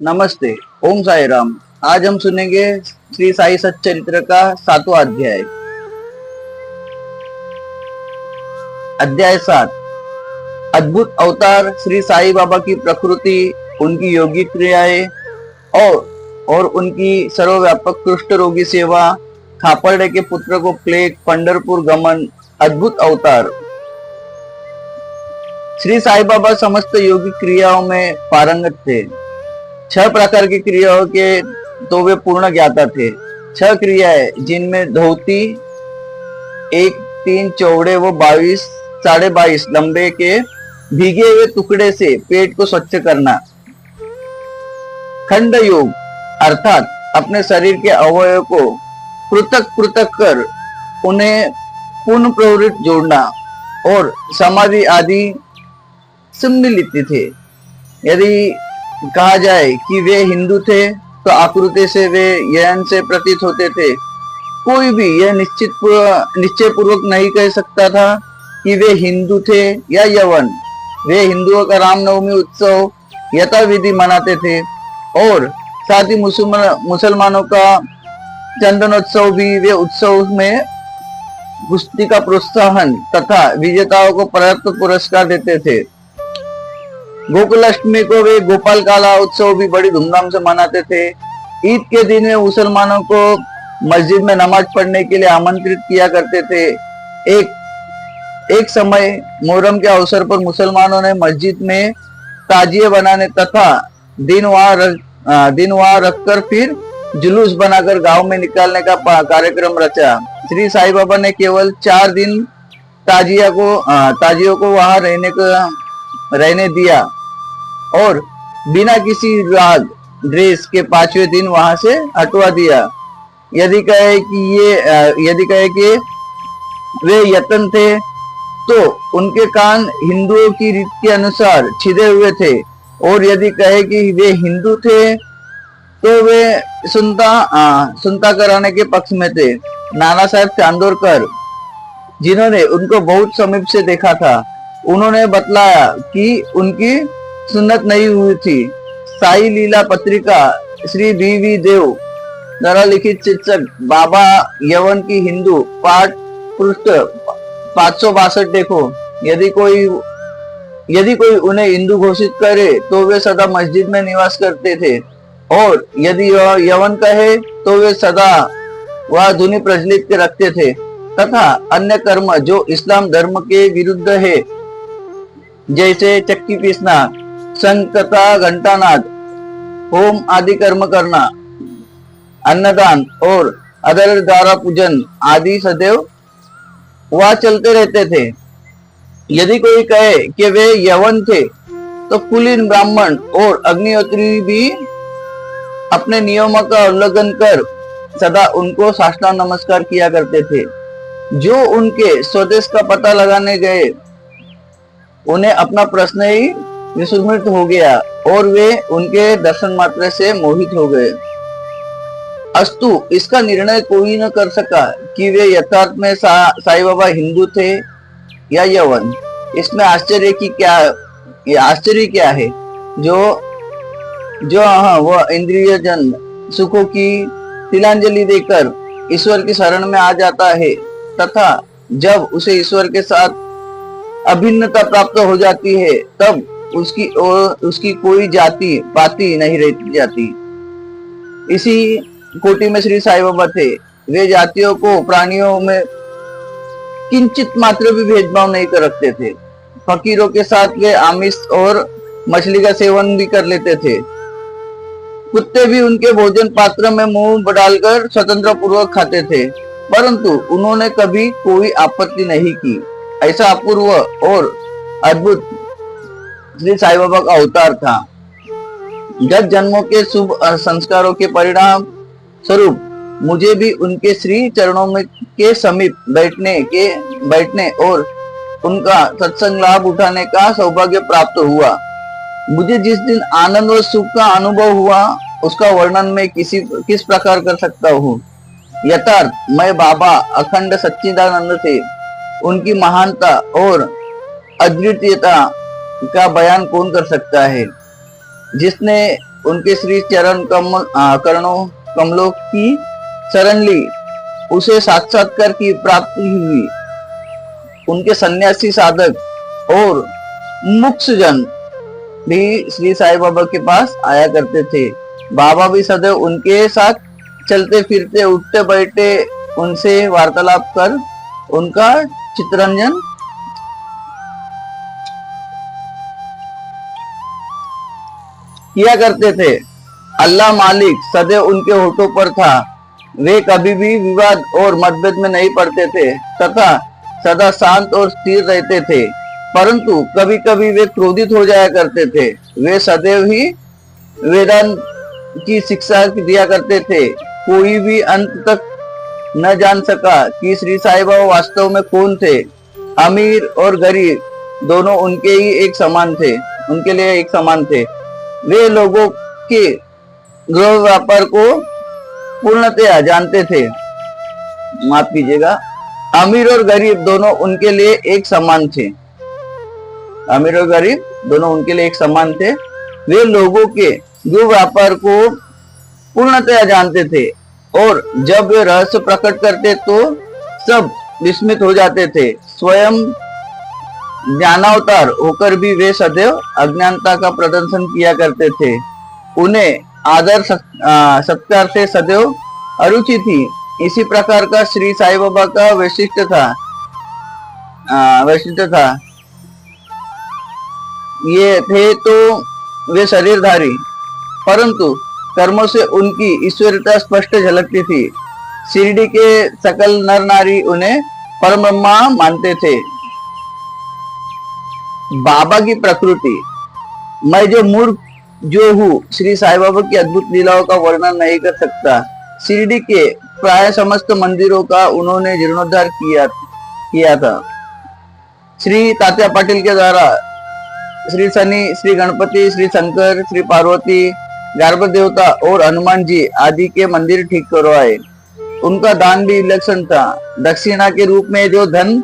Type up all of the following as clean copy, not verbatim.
नमस्ते। ओम साई राम। आज हम सुनेंगे श्री साई सच्चरित्र का 7वां अध्याय। अध्याय 7। अद्भुत अवतार श्री साई बाबा की प्रकृति, उनकी योगी क्रियाएं और उनकी सर्वव्यापक कुष्ठ रोगी सेवा, खापर्डे के पुत्र को प्लेग, पंढरपुर गमन। अद्भुत अवतार। श्री साई बाबा समस्त योगी क्रियाओं में पारंगत थे। 6 प्रकार की क्रियाओं के तो वे पूर्ण ज्ञाता थे। 6 क्रियाएं, जिनमें धोती 1 3 चौड़े व 22 22.5 लंबे के भीगे हुए टुकड़े से पेट को स्वच्छ करना। खंड योग अर्थात अपने शरीर के अवयव को पृथक पृथक कर उन्हें पुनः प्रवृत्त जोड़ना। और समाधि आदि सम्मिलित थे। यदि कहा जाए कि वे हिंदू थे तो आकृति से वे यवन से प्रतीत होते थे। कोई भी यह निश्चय पूर्वक नहीं कह सकता था कि वे हिंदू थे या यवन। वे हिंदुओं का रामनवमी उत्सव यथाविधि मनाते थे और साथ ही मुसलमानों का चंदनोत्सव भी। वे उत्सव में कुश्ती का प्रोत्साहन तथा विजेताओं को पर्याप्त पुरस्कार देते थे। गोकुलाष्टमी को वे गोपाल काला उत्सव भी बड़ी धूमधाम से मनाते थे। ईद के दिन वे मुसलमानों को मस्जिद में नमाज पढ़ने के लिए आमंत्रित किया करते थे। एक समय मुहर्रम के अवसर पर मुसलमानों ने मस्जिद में ताजिए बनाने तथा दिन वहां रखकर फिर जुलूस बनाकर गांव में निकालने का कार्यक्रम रचा। श्री साई बाबा ने केवल 4 दिन ताजियों को वहां रहने दिया और बिना किसी राग ड्रेस के 5वें दिन वहां से हटवा दिया। यदि कहे कि वे यतन थे तो उनके कान हिंदुओं की रीत के अनुसार छिदे हुए थे, और यदि कहे कि वे हिंदू थे तो वे सुनता कराने के पक्ष में थे। नाना साहब चांदोरकर, जिन्होंने उनको बहुत समीप से देखा था, उन्होंने बतलाया कि उनकी सुन्नत नहीं हुई थी। साई लीला पत्रिका श्री बी देव द्वारा लिखित शीर्षक बाबा यवन की हिंदू पाठ पृष्ठ 562 देखो। यदि कोई उन्हें हिंदू घोषित करे तो वे सदा मस्जिद में निवास करते थे, और यदि यवन कहे तो वे सदा वह धुनी प्रज्वलित के रखते थे तथा अन्य कर्म जो इस्लाम धर्म के विरुद्ध है, जैसे चक्की पीसना, संघ तथा घंटानाद, होम आदि कर्म करना, अन्नदान और अदर द्वारा पूजन आदि सदैव वह चलते रहते थे। यदि कोई कहे कि वे यवन थे तो कुलीन ब्राह्मण और अग्निहोत्री भी अपने नियमों का उल्लंघन कर सदा उनको साष्टांग नमस्कार किया करते थे। जो उनके स्वदेश का पता लगाने गए, उन्हें अपना प्रश्न ही विस्मृत हो गया और वे उनके दर्शन मात्र से मोहित हो गए। अस्तु, इसका निर्णय कोई न कर सका कि वे यथार्थ में साई बाबा हिंदू थे या यवन। इसमें आश्चर्य क्या है? जो वह इंद्रिय जन सुखों की तिलांजलि देकर ईश्वर की शरण में आ जाता है तथा जब उसे ईश्वर के साथ अभिन्नता प्राप्त हो जाती है, तब उसकी कोई जाति पाति नहीं रह जाती। इसी कोटि में श्री साई बाबा थे। वे जातियों को प्राणियों में किंचित मात्र भी भेदभाव नहीं कर रखते थे। फकीरों के साथ वे आमिष और मछली का सेवन भी कर लेते थे। कुत्ते भी उनके भोजन पात्र में मुंह डालकर स्वतंत्र पूर्वक खाते थे, परंतु उन्होंने कभी कोई आपत्ति नहीं की। ऐसा अपूर्व और अद्भुत श्री साई बाबा का अवतार था। जब जन्मों के शुभ संस्कारों के परिणाम स्वरूप मुझे भी उनके श्री चरणों में के समीप बैठने और उनका सत्संग लाभ उठाने का सौभाग्य प्राप्त हुआ। मुझे जिस दिन आनंद और सुख का अनुभव हुआ, उसका वर्णन मैं किस प्रकार कर सकता हूँ। यथार्थ मैं बाबा अखंड सच्चिदानंद थे। उनकी महानता और अद्वितीयता का बयान कौन कर सकता है? जिसने उनके श्री चरण कमलों की शरण ली, उसे साक्षात्कार की प्राप्ति हुई। उनके सन्यासी साधक और मुक्ष जन भी श्री साईं बाबा के पास आया करते थे। बाबा भी सदैव उनके साथ चलते फिरते, उठते बैठते, उनसे वार्तालाप कर उनका चित्तरंजन किया करते थे। अल्लाह मालिक सदैव उनके होठों पर था। वे कभी भी विवाद और मतभेद में नहीं पड़ते थे तथा सदा शांत और स्थिर रहते थे, परंतु कभी कभी वे क्रोधित हो जाया करते थे। वे सदैव ही वेदांत की शिक्षा दिया करते थे। कोई भी अंत तक न जान सका कि श्री साईं बाबा वास्तव में कौन थे। अमीर और गरीब दोनों उनके लिए एक समान थे। वे लोगों के गृह व्यापार को पूर्णतया जानते थे। माफ कीजिएगा, अमीर और गरीब दोनों उनके लिए एक समान थे। अमीर और गरीब दोनों उनके लिए एक समान थे। वे लोगों के गृह व्यापार को पूर्णतया जानते थे और जब वे रहस्य प्रकट करते तो सब विस्मित हो जाते थे। स्वयं ज्ञानावतार होकर भी वे सदैव अज्ञानता का प्रदर्शन किया करते थे। उन्हें आदर सत्कार से सदैव अरुचि थी। इसी प्रकार का श्री साईं बाबा का वैशिष्ट था। ये थे तो वे शरीरधारी, परंतु कर्मों से उनकी ईश्वरीयता स्पष्ट झलकती थी। शिरडी के सकल नर नारी उन्हें परम ब्रह्मा मानते थे। बाबा की प्रकृति। मैं जो मूर्ख जो हूँ, श्री साईं बाबा की अद्भुत लीलाओं का वर्णन नहीं कर सकता। शिरडी के प्राय समस्त मंदिरों का उन्होंने जीर्णोद्धार किया था। श्री तात्या पाटिल के द्वारा श्री शनि, श्री गणपति, श्री शंकर, श्री पार्वती, गर्भ देवता और हनुमान जी आदि के मंदिर ठीक करवाए। उनका दान भी विलक्षण था। दक्षिणा के रूप में जो धन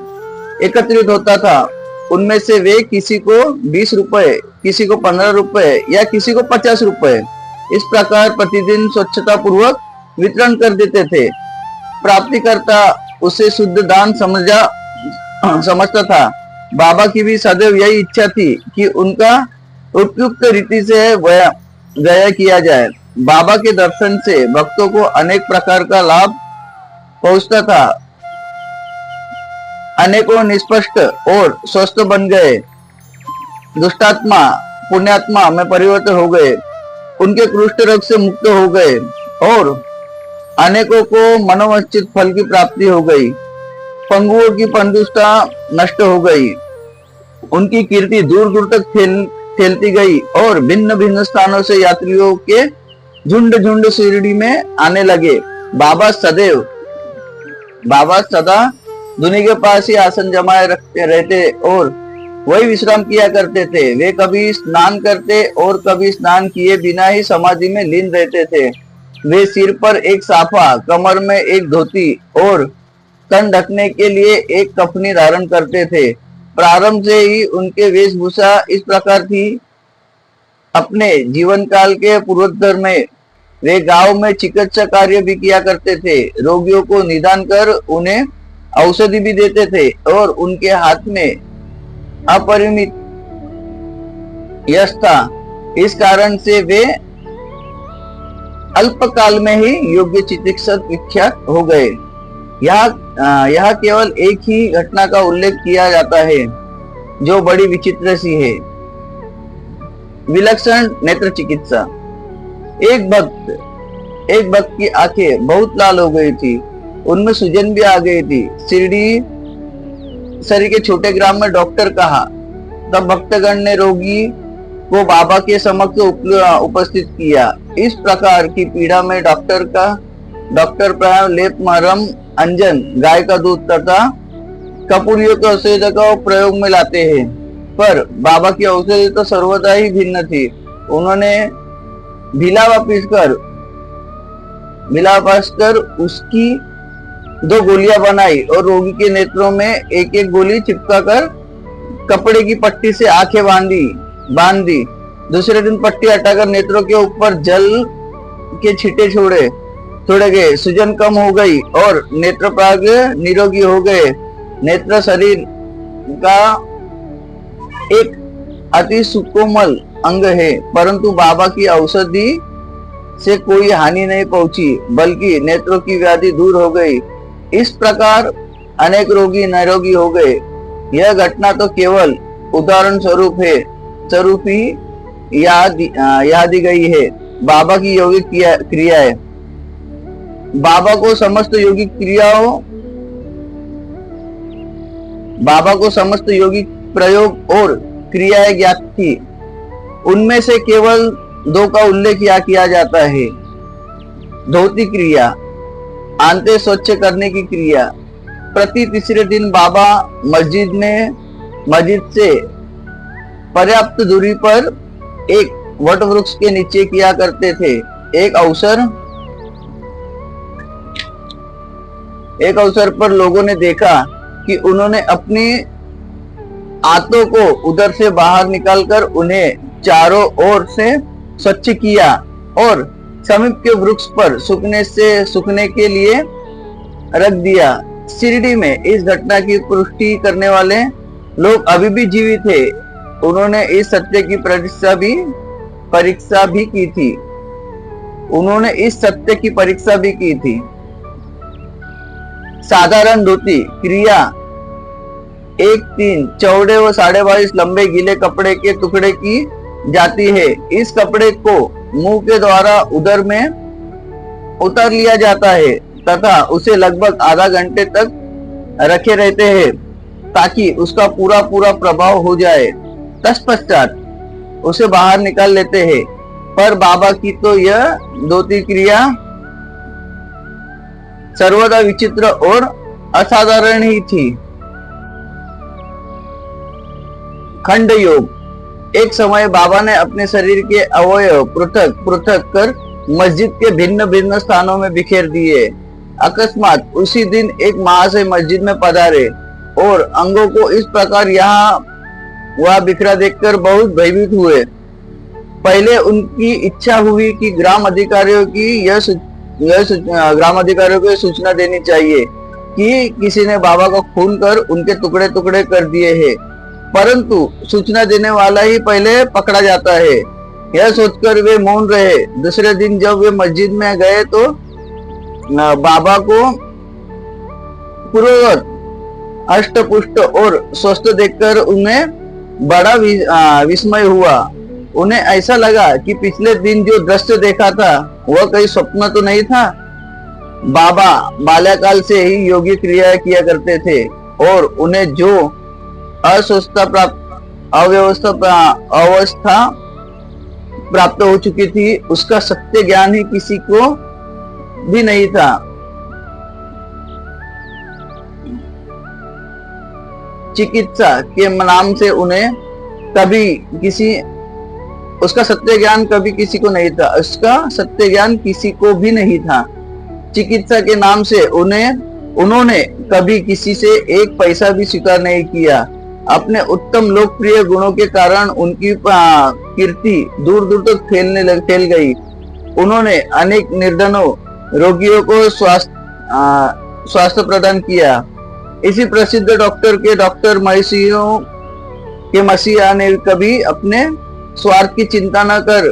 एकत्रित होता था, उनमें से वे किसी को 20 रुपए, किसी को 15 रुपए या किसी को 50 रुपए इस प्रकार प्रतिदिन स्वच्छता पूर्वक वितरण कर देते थे। प्राप्तिकर्ता उसे शुद्ध दान समझता था। बाबा की भी सदैव यही इच्छा थी कि उनका उपयुक्त रीति से व्यय किया जाए। बाबा के दर्शन से भक्तों को अनेक प्रकार का लाभ पहुंचता था। अनेकों निष्पष्ट और स्वस्थ बन गए। दुष्टात्मा पुण्यात्मा में परिवर्तन हो गए। उनके कुष्ठ रोग से मुक्त हो गए और अनेकों को मनोवांछित फल की प्राप्ति हो गई। पंगुओं की पंडुष्टता नष्ट हो गई। उनकी कीर्ति दूर दूर तक फैलती गई और भिन्न भिन्न स्थानों से यात्रियों के झुंड शिरडी में आने लगे। बाबा सदा दुनिया के पास ही आसन जमाए रहते और वही विश्राम किया करते थे। वे कभी स्नान करते और कभी स्नान किए बिना ही समाधि में लीन रहते थे। वे सिर पर एक साफा, कमर में एक धोती और तन ढकने के लिए एक कफनी धारण करते थे। प्रारंभ से ही उनके वेशभूषा इस प्रकार थी। अपने जीवन काल के पूर्वोत्तर में वे गांव में चिकित्सा कार्य भी किया करते थे। रोगियों को निदान कर उन्हें औषधि भी देते थे और उनके हाथ में अपरिमित यश था। इस कारण से वे अल्पकाल में ही योग्य चिकित्सक विख्यात हो गए। यह केवल एक ही घटना का उल्लेख किया जाता है जो बड़ी विचित्र सी है। विलक्षण नेत्र चिकित्सा। एक भक्त की आंखें बहुत लाल हो गई थी। उनमें सूजन भी आ गई थी। शिरडी शरीर के छोटे ग्राम में डॉक्टर कहा। तब भक्तगण ने रोगी को बाबा के समक्ष उपस्थित किया। इस प्रकार की पीड़ा में डॉक्टर प्राय लेप, मरहम, अंजन, गाय का दूध तथा कपूरियों के औषधि का प्रयोग में लाते हैं, पर बाबा की औषधि तो सर्वदा ही भिन्न थी। उन्होंने भिलावा पीसकर उसकी 2 गोलियां बनाई और रोगी के नेत्रों में एक एक गोली चिपका कर कपड़े की पट्टी से आंखें बांध दी। दूसरे दिन पट्टी हटाकर नेत्रों के ऊपर जल के छींटे छोड़े गए। सूजन कम हो गई और नेत्र प्राग निरोगी हो गए। नेत्र शरीर का एक अति सुकोमल अंग है, परंतु बाबा की औषधि से कोई हानि नहीं पहुंची, बल्कि नेत्रों की व्याधि दूर हो गई। इस प्रकार अनेक रोगी निरोगी हो गए। यह घटना तो केवल उदाहरण स्वरूप ही याद दी गई है। बाबा की योगिक क्रिया है। बाबा को समस्त योगिक प्रयोग और क्रियाएं ज्ञात थी। उनमें से केवल 2 का उल्लेख किया जाता है। धोती क्रिया, आंते स्वच्छ करने की क्रिया। प्रति तीसरे दिन बाबा मस्जिद से पर्याप्त दूरी पर एक वट वृक्ष के नीचे किया करते थे। एक अवसर पर लोगों ने देखा कि उन्होंने अपनी आंतों को उधर से बाहर निकालकर उन्हें चारों ओर से स्वच्छ किया और समीप के वृक्ष पर सूखने के लिए रख दिया। शिरडी में इस घटना की पुष्टि करने वाले लोग अभी भी जीवित थे। उन्होंने इस सत्य की परीक्षा भी की थी। साधारण धोती क्रिया 1-3 चौड़े व 22.5 लंबे गीले कपड़े के टुकड़े की जाती है। इस कपड़े को मुंह के द्वारा उदर में उतार लिया जाता है तथा उसे लगभग आधा घंटे तक रखे रहते हैं ताकि उसका पूरा प्रभाव हो जाए। तत्पश्चात उसे बाहर निकाल लेते हैं। पर बाबा की तो यह धोती क्रिया सर्वदा विचित्र और असाधारण ही थी। खंड योग। एक समय बाबा ने अपने शरीर के अवयव पृथक कर मस्जिद के भिन्न स्थानों में बिखेर दिए। अकस्मात उसी दिन एक महाशय मस्जिद में पधारे और अंगों को इस प्रकार यहाँ वह बिखरा देखकर बहुत भयभीत हुए। पहले उनकी इच्छा हुई कि ग्राम अधिकारियों को सूचना देनी चाहिए कि किसी ने बाबा को खून कर उनके टुकड़े कर दिए हैं, परंतु सूचना देने वाला ही पहले पकड़ा जाता है। यह सोचकर वे मौन रहे। दूसरे दिन जब वे मस्जिद में गए तो बाबा को पूर्ववत अष्टपुष्ट और स्वस्थ देखकर उन्हें बड़ा विस्मय हुआ। उन्हें ऐसा लगा कि पिछले दिन जो दृश्य देखा था वह कहीं स्वप्न तो नहीं था। बाबा बाल्यकाल से ही योगी क्रिया किया करते थे और उन्हें जो अवस्था प्राप्त हो चुकी थी उसका सत्य ज्ञान ही किसी को भी नहीं था। चिकित्सा के नाम से उन्हें उसका सत्य ज्ञान कभी किसी को नहीं था। उसका सत्य ज्ञान किसी को भी नहीं था। चिकित्सा के नाम से उन्होंने कभी किसी से एक पैसा भी स्वीकार नहीं किया। अपने उत्तम लोकप्रिय गुणों के कारण उनकी कीर्ति दूर दूर तक फैल गई। उन्होंने अनेक निर्धनों रोगियों को स्वास्थ्य प्रदान किया। इसी प्रसिद्ध डॉक्टर मसीहा ने कभी अपने स्वार्थ की चिंता न कर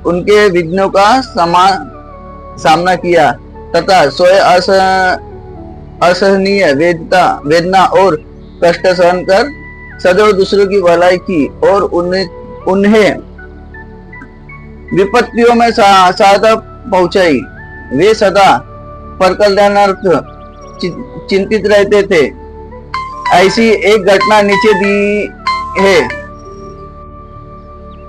उनके विघ्नों का सामना किया तथा स्वयं असहनीय वेदना और कष्ट सहन कर सदैव दूसरों की भलाई की और उन्हें विपत्तियों में सहायता पहुंचाई। वे सदा परकल्याणार्थ चिंतित रहते थे। ऐसी एक घटना नीचे दी है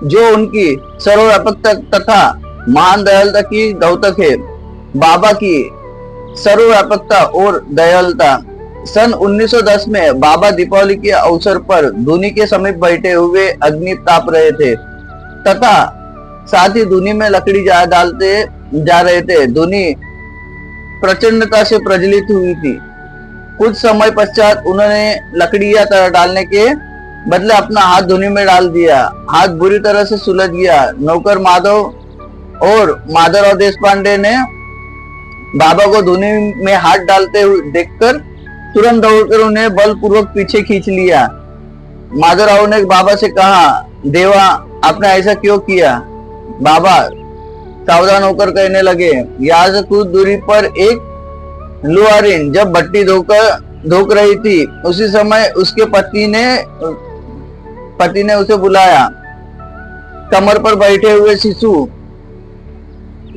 जो उनकी सर्वव्यापकता तथा महान दयालुता की द्योतक है। बाबा की सर्वव्यापकता और दयालुता। सन 1910 में बाबा दीपावली के अवसर पर धुनी के समीप बैठे हुए अग्नि ताप रहे थे तथा साथ ही धुनी में लकड़ी डालते जा रहे थे। धुनी प्रचंडता से प्रज्वलित हुई थी। कुछ समय पश्चात उन्होंने लकड़ियां डालने के बदले अपना हाथ धोनी में डाल दिया। हाथ बुरी तरह से सुलझ गया। नौकर माधव और माधवराव देशपांडे ने बाबा को धोनी में हाथ डालते हुए देखकर तुरंत दौड़कर उन्हें बलपूर्वक पीछे खींच लिया। माधवराव ने बाबा से कहा, देवा आपने ऐसा क्यों किया? बाबा सावधान होकर कहने लगे, यहाँ से कुछ दूरी पर एक लुहारिन जब भट्टी धोक रही थी, उसी समय उसके पति ने उसे बुलाया। कमर पर बैठे हुए शिशु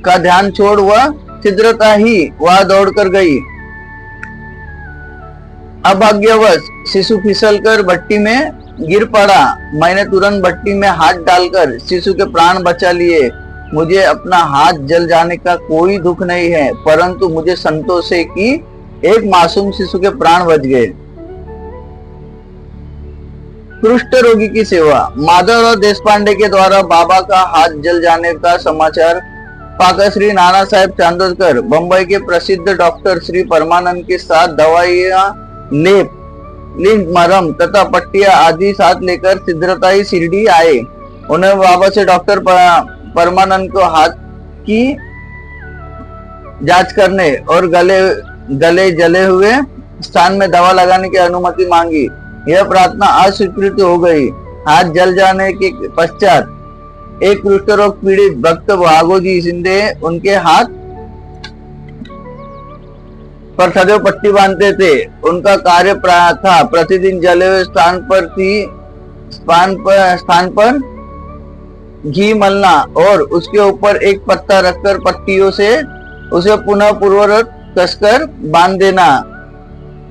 का ध्यान छोड़ वह शीघ्रता ही वहां दौड़कर गई। अभाग्यवश शिशु फिसलकर भट्टी में गिर पड़ा। मैंने तुरंत भट्टी में हाथ डालकर शिशु के प्राण बचा लिए। मुझे अपना हाथ जल जाने का कोई दुख नहीं है, परंतु मुझे संतोष है कि एक मासूम शिशु के प्राण बच गए। कुष्ठ रोगी की सेवा। माधवराव देशपांडे के द्वारा बाबा का हाथ जल जाने का समाचार पाकर श्री नाना साहेब चांदोरकर बंबई के प्रसिद्ध डॉक्टर श्री परमानंद के साथ दवाइयां, लेप, लिंक, मरहम तथा पट्टियां आदि साथ लेकर शीघ्रता शिरडी आए। उन्हें बाबा से डॉक्टर परमानंद को हाथ की जांच करने और गले जले हुए स्थान में दवा लगाने की अनुमति मांगी। यह प्रार्थना अस्वीकृत हो गई। हाथ जल जाने के पश्चात एक कुष्ठ रोग पीड़ित भक्त भागोजी शिंदे उनके हाथ पर सदैव पट्टी बांधते थे। उनका कार्य था प्रतिदिन जले हुए स्थान पर घी मलना और उसके ऊपर एक पत्ता रखकर पट्टियों से उसे पुनः पूर्ववत कसकर बांध देना।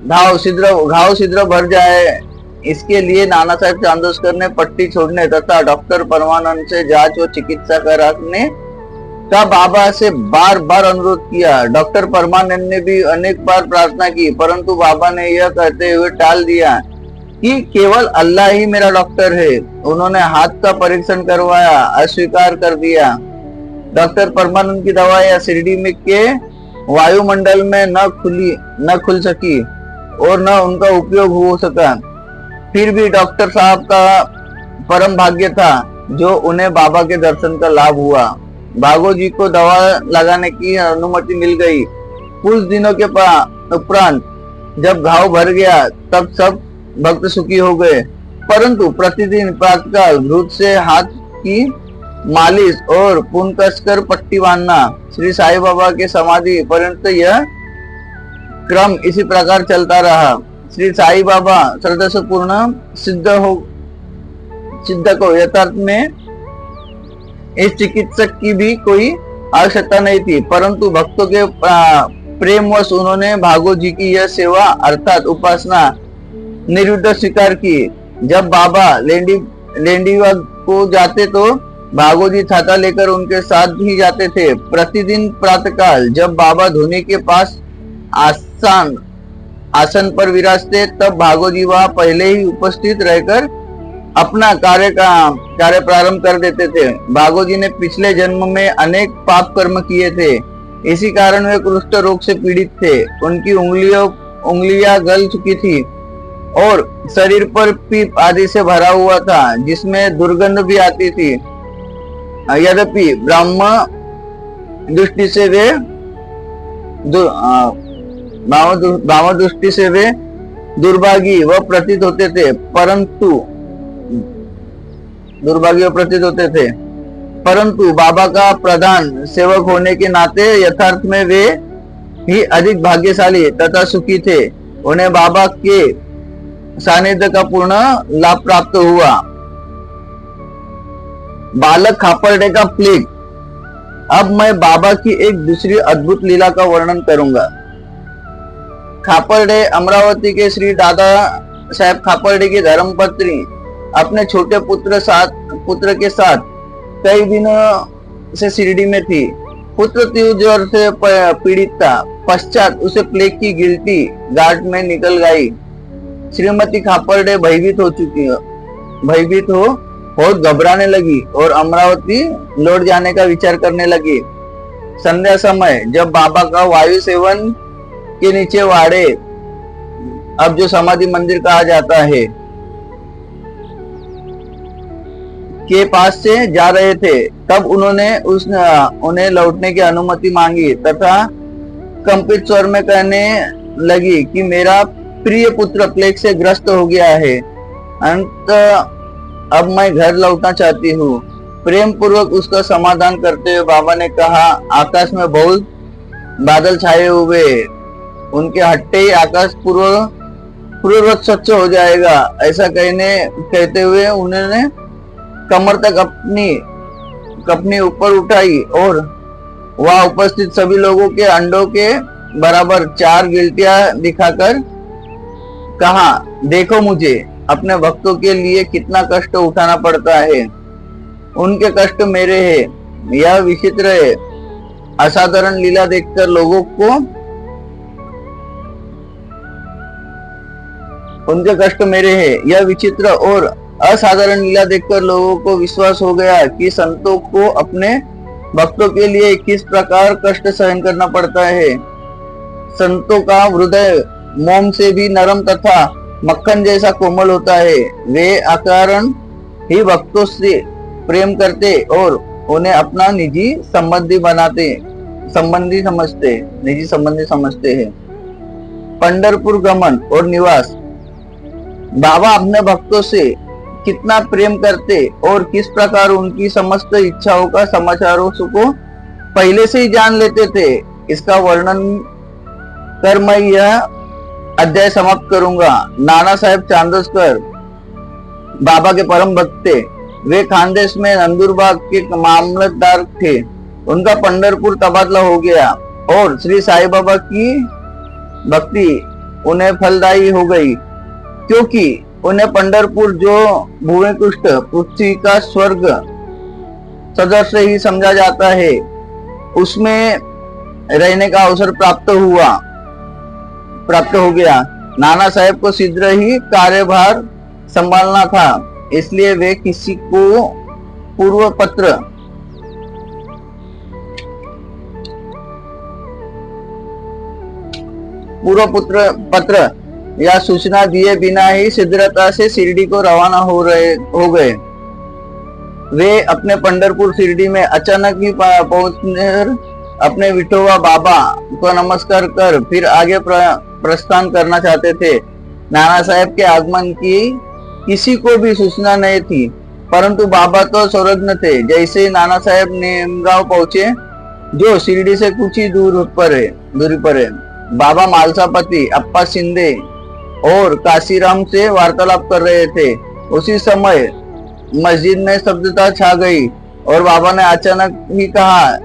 घाव शीघ्र भर जाए, इसके लिए नाना साहेब चांदोरकर ने पट्टी छोड़ने तथा डॉक्टर परमानंद से जांच और चिकित्सा कराने का बाबा से बार बार अनुरोध किया। डॉक्टर परमानंद ने भी अनेक बार प्रार्थना की, परंतु बाबा ने यह कहते हुए टाल दिया कि केवल अल्लाह ही मेरा डॉक्टर है। उन्होंने हाथ का परीक्षण करवाया, अस्वीकार कर दिया। डॉक्टर परमानंद की दवाइयां शिरडी में के वायुमंडल में न खुल सकी और न उनका उपयोग हो सका। फिर भी डॉक्टर साहब का परम भाग्य था जो उन्हें बाबा के दर्शन का लाभ हुआ। भागो जी को दवा लगाने की अनुमति मिल गई। कुछ दिनों के उपरांत जब घाव भर गया तब सब भक्त सुखी हो गए, परंतु प्रतिदिन प्रातःकाल घृत से हाथ की मालिश और पुन कसकर पट्टी बांधना। श्री साईं बाबा के समाधि पर्यंत यह क्रम इसी प्रकार चलता रहा। श्री साईं बाबा श्रद्धा से पूर्ण सिद्ध को यथार्थ में इस चिकित्सक की भी कोई आवश्यकता नहीं थी, परंतु भक्तों के प्रेमवश उन्होंने भागो जी की यह सेवा अर्थात उपासना निर्विघ्न स्वीकार की। जब बाबा लेंडीवा को जाते तो भागो जी छाता लेकर उनके साथ ही जाते थे। प्रतिदिन प्रातःकाल जब बाबा धोनी के पास आसन पर विराजते तब भागो जी वहां पहले ही उपस्थित रहकर अपना कार्य प्रारंभ कर देते थे। भागो जी ने पिछले जन्म में अनेक पाप कर्म किए थे, इसी कारण वे कुष्ठ रोग से पीड़ित थे। उनकी उंगलियां गल चुकी थी और शरीर पर पीप आदि से भरा हुआ था, जिसमें दुर्गंध भी आती थी। यद्यपि ब्रह्म दृष्टि से वे दुर्भागी व प्रतीत होते थे, परंतु बाबा का प्रधान सेवक होने के नाते यथार्थ में वे ही अधिक भाग्यशाली तथा सुखी थे। उन्हें बाबा के सानिध्य का पूर्ण लाभ प्राप्त हुआ। बालक खापर्डे का प्लेग। अब मैं बाबा की एक दूसरी अद्भुत लीला का वर्णन करूंगा। खापर्डे अमरावती के श्री दादा साहेब खापर्डे की धर्मपत्नी अपने छोटे पुत्र के साथ कई दिनों से शिरडी में थी। पुत्र तीव्र ज्वर से पीड़ित था। पश्चात उसे प्लेग की गिल्टी गांठ में निकल गई। श्रीमती खापर्डे भयभीत हो बहुत घबराने लगी और अमरावती लौट जाने का विचार करने लगी। संध्या समय जब बाबा का वायु सेवन के नीचे वाड़े, अब जो समाधि मंदिर कहा जाता है, के पास से जा रहे थे, तब उन्हें लौटने की अनुमति मांगी तथा कंपित स्वर में कहने लगी कि मेरा प्रिय पुत्र प्लेग से ग्रस्त हो गया है, अंत अब मैं घर लौटना चाहती हूँ। प्रेम पूर्वक उसका समाधान करते हुए बाबा ने कहा, आकाश में बहुत बादल छाए हुए, उनके हटते ही आकाश पूर्ववत स्वच्छ हो जाएगा। ऐसा कहते हुए उन्होंने कमर तक अपनी ऊपर उठाई और वहां उपस्थित सभी लोगों के अंडों के बराबर 4 गिल्टियां दिखाकर कहा, देखो मुझे अपने भक्तों के लिए कितना कष्ट उठाना पड़ता है, उनके कष्ट मेरे हैं। यह विचित्र है, असाधारण लीला देखकर लोगों को उनके कष्ट मेरे हैं। यह विचित्र और असाधारण लीला देखकर लोगों को विश्वास हो गया कि संतों को अपने भक्तों के लिए किस प्रकार कष्ट सहन करना पड़ता है। संतों का हृदय मोम से भी नरम तथा मक्खन जैसा कोमल होता है। वे अकारण ही भक्तों से प्रेम करते और उन्हें अपना निजी संबंधी समझते हैं। पंढरपुर गमन और निवास। बाबा अपने भक्तों से कितना प्रेम करते और किस प्रकार उनकी समस्त इच्छाओं का समाचारों को पहले से ही जान लेते थे, इसका वर्णन कर मैं यह अध्याय समाप्त करूंगा। नाना साहेब चांदोसकर बाबा के परम भक्त थे। वे खानदेश में नंदुरबाग के मामलतदार थे। उनका पंढरपुर तबादला हो गया और श्री साई बाबा की भक्ति उन्हें फलदायी हो गई, क्योंकि उन्हें पंढरपुर जो भूमिकुष्ठ पृथ्वी का स्वर्ग सदृश ही समझा जाता है, उसमें रहने का अवसर प्राप्त हो गया। नाना साहेब को शीघ्र ही कार्यभार संभालना था, इसलिए वे किसी को पूर्व पत्र या सूचना दिए बिना ही शीघ्रता से शिरडी को रवाना हो गए। वे अपने पंढरपुर शिरडी में अचानक ही पहुंचकर अपने विठोबा बाबा को नमस्कार कर फिर आगे प्रस्थान करना चाहते थे। नाना साहेब के आगमन की किसी को भी सूचना नहीं थी, परंतु बाबा तो सर्वज्ञ थे। जैसे ही नाना साहेब नेमगांव पहुंचे, जो शिरडी से कुछ ही दूरी पर है, बाबा मालसापति, अप्पा शिंदे और काशीराम से वार्तालाप कर रहे थे। उसी समय मस्जिद में स्तब्धता छा गई और बाबा ने अचानक ही कहा,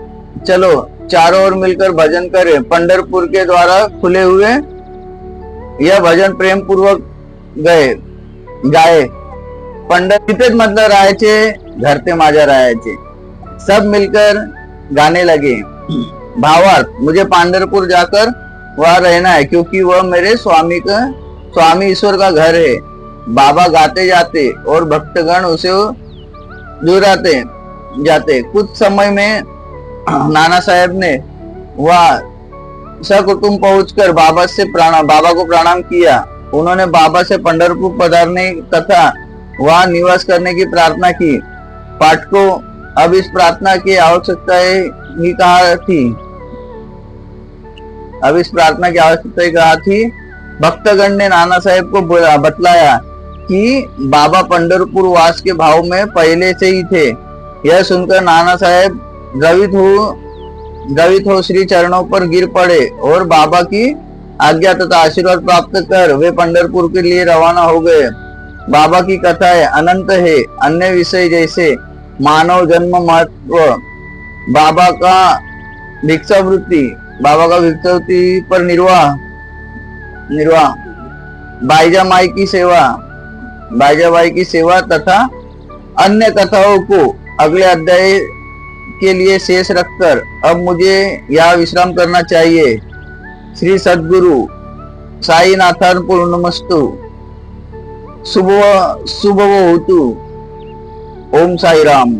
चलो चारों ओर मिलकर भजन करें। पंढरपुर के द्वारा खुले हुए यह भजन प्रेम पूर्वक गाए। पंडित मतलब रायाचे, घर ते माझ्या रायाचे, सब मिलकर गाने लगे। भावार्थ, मुझे पंढरपुर जाकर वहां रहना है, क्योंकि वह मेरे स्वामी ईश्वर का घर है। बाबा गाते जाते और भक्तगण उसे जुराते जाते। कुछ समय में नाना साहेब ने वह सकुटुंब पहुंचकर बाबा को प्रणाम किया। उन्होंने बाबा से पंढरपुर पधारने तथा वहां निवास करने की प्रार्थना की। पाठकों, अब इस प्रार्थना की आवश्यकता ही कहा थी। भक्तगण ने नाना साहेब को बतलाया कि बाबा पंढरपुर वास के भाव में पहले से ही थे। यह सुनकर नाना साहेब द्रवित हो श्री चरणों पर गिर पड़े और बाबा की आज्ञा तथा आशीर्वाद प्राप्त कर वे पंढरपुर के लिए रवाना हो गए। बाबा की कथाएं अनंत है। अन्य विषय जैसे मानव जन्म, महत्व, बाबा का भिक्षावृत्ति पर निर्वाह, बाईजा माई की सेवा तथा अन्य कथाओं को अगले अध्याय के लिए शेष रखकर अब मुझे यहाँ विश्राम करना चाहिए। श्री सद्गुरु साईनाथान पूर्णमस्तु। शुभ होतु। ओम साई राम।